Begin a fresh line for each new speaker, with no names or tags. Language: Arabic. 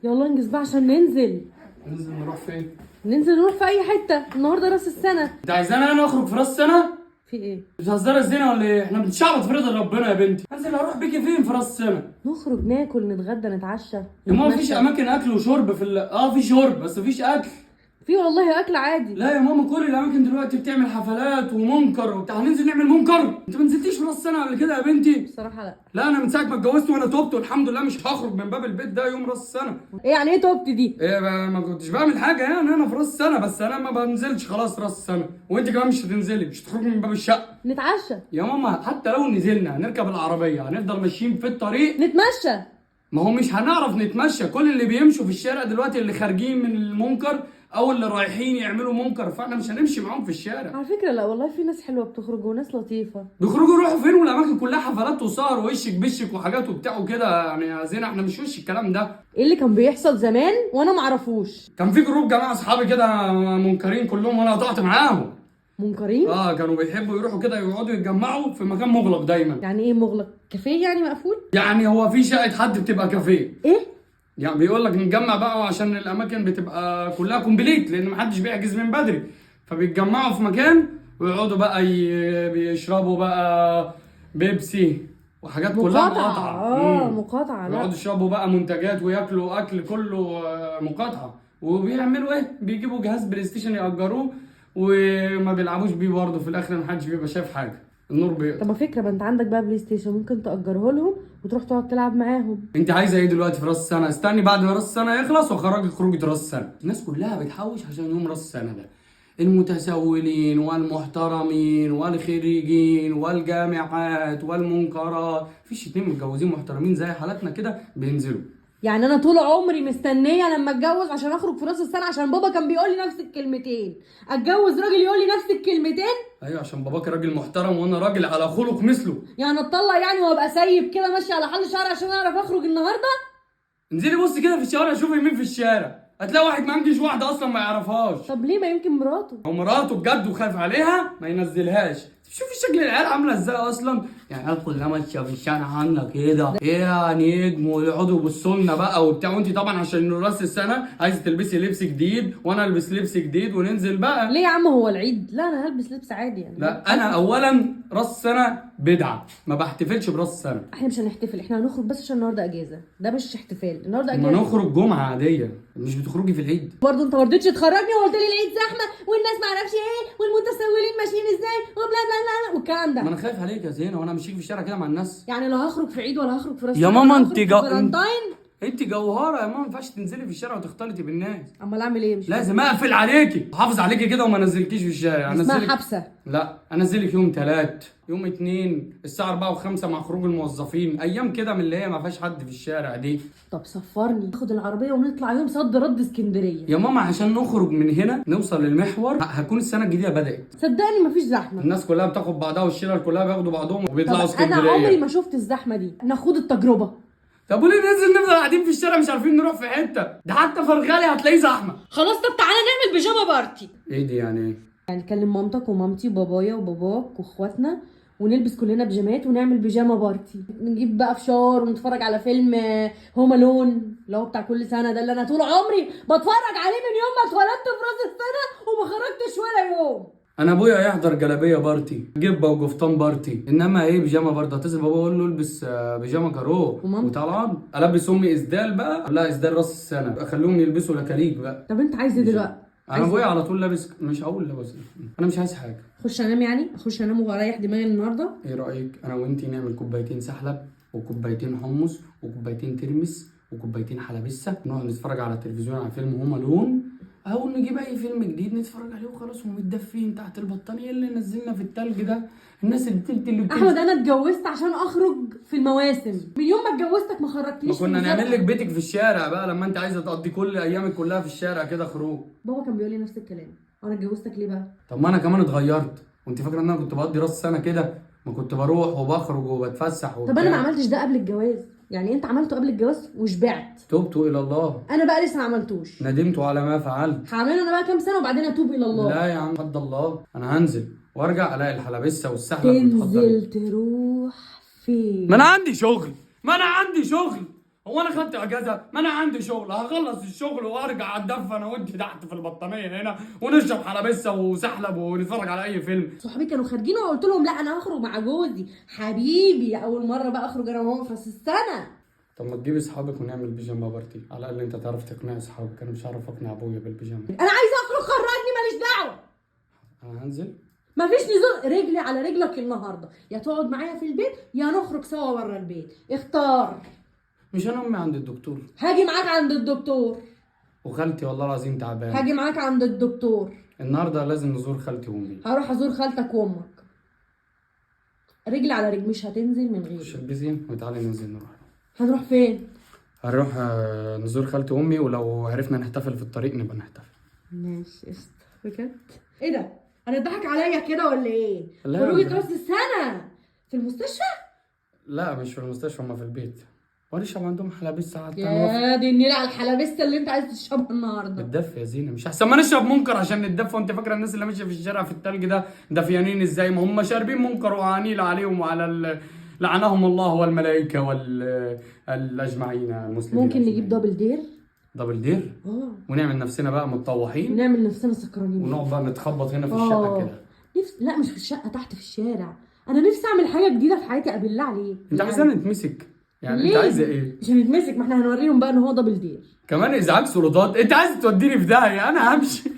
يلا انجز بقى عشان ننزل.
ننزل نروح فين؟
ننزل نروح في اي حته، النهارده راس السنه.
انت عايزانا انا اخرج في راس السنه؟
في ايه؟
بتهزري الزينه ولا ايه؟ احنا بنتشعبط في رضا ربنا يا بنتي. انزل اروح بيكي فين في راس السنه؟
نخرج ناكل نتغدى نتعشى.
يا ماما
نتمشى.
مفيش اماكن اكل وشرب في في شرب بس مفيش اكل.
في والله اكل عادي.
لا يا ماما كل الاماكن دلوقتي بتعمل حفلات ومنكر وبتاع. هننزل نعمل منكر؟ انت ما نزلتيش في راس السنه قبل كده يا بنتي؟
بصراحه لا.
لا انا من ساعه ما اتجوزت وانا توبت والحمد لله مش هخرج من باب البيت ده يوم راس السنه.
ايه يعني ايه توبت دي؟
ايه ما كنتش بعمل حاجه يعني انا في راس السنه، بس انا ما بنزلش خلاص راس السنه، وانت كمان مش هتنزلي، مش هتخرجي من باب الشقه.
نتعشى.
يا ماما حتى لو نزلنا هنركب العربيه هنفضل ماشيين في الطريق.
نتمشى.
ما هو مش هنعرف نتمشى، كل اللي بيمشوا في الشارع دلوقتي اللي خارجين من المنكر او اللي رايحين يعملوا منكر، فاحنا مش هنمشي معاهم في الشارع.
على فكره لا والله في ناس حلوه بتخرج وناس لطيفه.
بيخرجوا يروحوا فين والاماكن كلها حفلات وسهر ووشك بشك وحاجات وبتاع وكده يعني يا زينه، احنا مش وش الكلام ده.
ايه اللي كان بيحصل زمان وانا معرفوش؟
كان في جروب جماعه اصحابي كده منكرين كلهم وانا قطعت معاهم.
منكرين؟
كانوا بيحبوا يروحوا كده يقعدوا يتجمعوا في مكان مغلق دايما.
يعني ايه مغلق؟ كافيه يعني مقفول؟
يعني هو في شقه حد بتبقى كافيه.
ايه؟
يعني بيقول لك نتجمع بقى عشان الاماكن بتبقى كلها كومبليت لان محدش بيحجز من بدري، فبيتجمعوا في مكان ويقعدوا بقى بيشربوا بقى بيبسي وحاجات كلها مقاطعه.
مقاطعه. لا
يقعدوا يشربوا بقى منتجات وياكلوا اكل كله مقاطعه. وبيعملوا ايه؟ بيجيبوا جهاز بلاي ستيشن يأجروه وما بيلعبوش بيه برضه، في الاخر محدش بيبقى شايف حاجه، النور بيقطع.
طب ما فكره، ما انت عندك بقى بلاي ستيشن ممكن تأجره لهم وتروح تقعد تلعب معاهم.
انت عايزه ايه دلوقتي في راس السنه؟ استني بعد ما راس السنه يخلص واخرجك خروجه راس السنه. الناس كلها بتحوش عشان يوم راس السنه ده، المتسولين والمحترمين والخريجين والجامعات والمنكرات، مفيش اتنين متجوزين محترمين زي حالاتنا كده بينزلوا.
يعني انا طول عمري مستنيه لما اتجوز عشان اخرج في راس السنه، عشان بابا كان بيقول لي نفس الكلمتين. اتجوز راجل يقول لي نفس الكلمتين.
ايوه عشان باباك راجل محترم وانا راجل على خلق مثله.
يعني اتطلق يعني وابقى سايب كده ماشي على حل شعري عشان اعرف اخرج النهارده؟
انزلي بص كده في الشارع شوفي مين في الشارع، هتلاقي واحد ما عنديش واحده اصلا ما يعرفهاش.
طب ليه؟ ما يمكن مراته.
او مراته بجد وخايف عليها ما ينزلهاش. شوفي شكل العيال عامله ازاي اصلا، يعني العيال كلها ماشيه في الشارع عامله كده ايه يعني نجم ويقعدوا يبصوا لنا بقى وبتاع، وانت طبعا عشان راس السنه عايزه تلبسي لبس جديد وانا البس لبس جديد وننزل بقى.
ليه يا عم هو العيد؟ لا انا هلبس لبس عادي يعني.
لا انا اولا راس السنه بدعه ما بحتفلش براس السنه.
احنا مش هنحتفل، احنا هنخرج بس عشان النهارده اجازه، ده مش احتفال، النهارده
ما
اجازه.
نخرج جمعه عاديه، مش بتخرجي في العيد.
برضه انت ما رضيتش تخرجني وقلت لي العيد زحمه والناس ما اعرفش ايه والمتسولين ماشيين ازاي وبلا بلا بلا والكلام ده.
ما انا خايف عليك يا زينه وانا ماشيك في الشارع كده مع الناس.
يعني لا هخرج في عيد ولا هخرج في راس
يا
السنة
ماما
ولا
انت
هخرج في فالنتاين.
انت جوهره يا ماما، ما ينفعش تنزلي في الشارع وتختلطي بالناس.
امال اعمل ايه؟ مش
لازم اقفل عليكي احافظ عليكي كده وما انزلكيش في الشارع.
اسمها
انزلك
حبسه.
لا انزلك يوم 3 يوم 2 الساعه 4 و5 مع خروج الموظفين، ايام كده من اللي هي ما فيهاش حد في الشارع دي.
طب سفرني، ناخد العربيه ونطلع يوم صد رد اسكندريه.
يا ماما عشان نخرج من هنا نوصل للمحور هتكون السنه الجديده بدات.
صدقني مفيش زحمه.
الناس كلها بتاخد بعضها والشلل كلها بياخدوا بعضهم وبيطلعوا
طب
اسكندريه.
انا عمري ما شفت الزحمه دي، ناخد التجربه.
طب وليه ننزل نفضل قاعدين في الشارع مش عارفين نروح في حته؟ ده حتى فرغالي هتلاقيه زحمه.
خلاص طب تعالى نعمل بيجاما بارتي.
ايه دي يعني ايه؟
يعني نكلم مامتك ومامتي وبابايا وباباك واخواتنا ونلبس كلنا بيجامات ونعمل بيجاما بارتي، نجيب بقى فشار ونتفرج على فيلم هوم الون اللي هو بتاع كل سنه ده اللي انا طول عمري بتفرج عليه من يوم ما اتولدت في راس السنه وما خرجتش ولا يوم.
انا ابويا يحضر جلابيه بارتي جبه وقفطان بارتي، انما ايه بيجامه بارتي؟ اتصل بابا اقول له البس بيجامه كارو وطبعا البس امي اسدال بقى، لا اسدال راس السنه اخليهم يلبسوا لكاليك بقى.
طب انت عايز ايه دلوقتي؟
انا ابويا على طول لابس، مش هقول لابس، انا مش عايز حاجه.
اخش انام يعني؟ اخش انام واريح دماغي النهارده؟
ايه رايك انا وانتي نعمل كوبايتين سحلب وكوبايتين حمص وكوبايتين ترمس وكوبايتين حلبسه ونقعد نتفرج على التلفزيون على فيلم هوم الون، او نجيب اي فيلم جديد نتفرج عليه وخلاص ومتدفين تحت البطانيه اللي نزلنا في التلج ده. الناس اللي
احمد انا اتجوزت عشان اخرج في المواسم، من يوم ما اتجوزتك ما خرجتليش.
ما كنا نعمل لك بيتك في الشارع بقى لما انت عايزه تقضي كل ايامك كلها في الشارع كده خروج.
بابا كان بيقول لي نفس الكلام، وانا اتجوزتك ليه بقى؟
طب ما انا كمان اتغيرت، وانت فاكره ان انا كنت بقضي راس السنه كده؟ ما كنت بروح وبخرج وبتفسح
طب انا ما عملتش ده قبل الجواز، يعني انت عملته قبل الجواز وشبعت.
تبت الى الله.
انا بقى لسه ما عملتوش.
ندمت على ما فعلت.
هعمله انا بقى كام سنه وبعدين اتوب الى الله.
لا يا عم حد الله، انا هنزل وارجع الاقي الحلبسه والسحلب
تنزل تروح فين؟
ما انا عندي شغل، ما انا عندي شغل. هو انا خدت اجازه؟ ما انا عندي شغل، هخلص الشغل وارجع اتدفى انا وانت تحت في البطانيه هنا ونشرب حلبسه وسحلب ونتفرج على اي فيلم.
صحابي كانوا خارجين وقلت لهم لا انا هخرج مع جوزي حبيبي، اول مره بقى اخرج انا وهو في راس السنه.
طب ما تجيبي اصحابك ونعمل بيجامه بارتي، على الاقل انت تعرف تقنعي اصحابك، انا مش هعرف اقنع ابويا بالبيجامه.
انا عايزه اخرج، خرجني ماليش دعوه.
انا هنزل.
مفيش نزول، رجلي على رجلك النهارده، يا تقعد معايا في البيت يا نخرج سوا بره البيت، اختار.
مش انا امي عند الدكتور
هاجي معاك عند الدكتور.
وخالتي والله العظيم تعبان.
هاجي معاك عند الدكتور.
النهارده لازم نزور خالتي وامي.
هروح ازور خالتك وامك. رجل على رجل، مش هتنزل من غيري.
شبيزي وتعالي ننزل نروح.
هنروح فين؟
هنروح نزور خالتي وامي، ولو عرفنا نحتفل في الطريق نبقى نحتفل.
ماشي قشطة. بجد؟ ايه ده؟ انا اتضحك عليا كده ولا ايه؟
لا،
خروجة
لا.
راس السنة في المستشفى؟
لا مش في المستشفى، هما في البيت. ونشرب عندهم حلبيس ساعات.
يا دي النيلة على الحلبسة اللي انت عايز تشربها النهارده.
بتدفي يا زينة، مش احسن ما نشرب منكر عشان نتدفى؟ وانت فاكره الناس اللي ماشيه في الشارع في التلج ده دفيانين ازاي؟ ما هم شاربين منكر وعانيل عليهم وعلى لعنهم الله والملائكه والاجمعين المسلمين.
ممكن نجيب دبل دير؟
دبل دير؟ ونعمل نفسنا بقى متطوحين
ونعمل نفسنا سكرانين
ونقعد بقى نتخبط هنا في الشقه كده.
لا مش في الشقة، تحت في الشارع. انا نفسي اعمل حاجة جديدة في حياتي، بالله عليك.
انت عايزانا نتمسك؟ يعني
ليه؟
انت عايزه ايه؟
مش هنتمسك، ما احنا هنوريهم بقى ان هو دبل دير.
كمان ازعاج سلطات؟ انت عايز توديني في داهيه، انا همشي.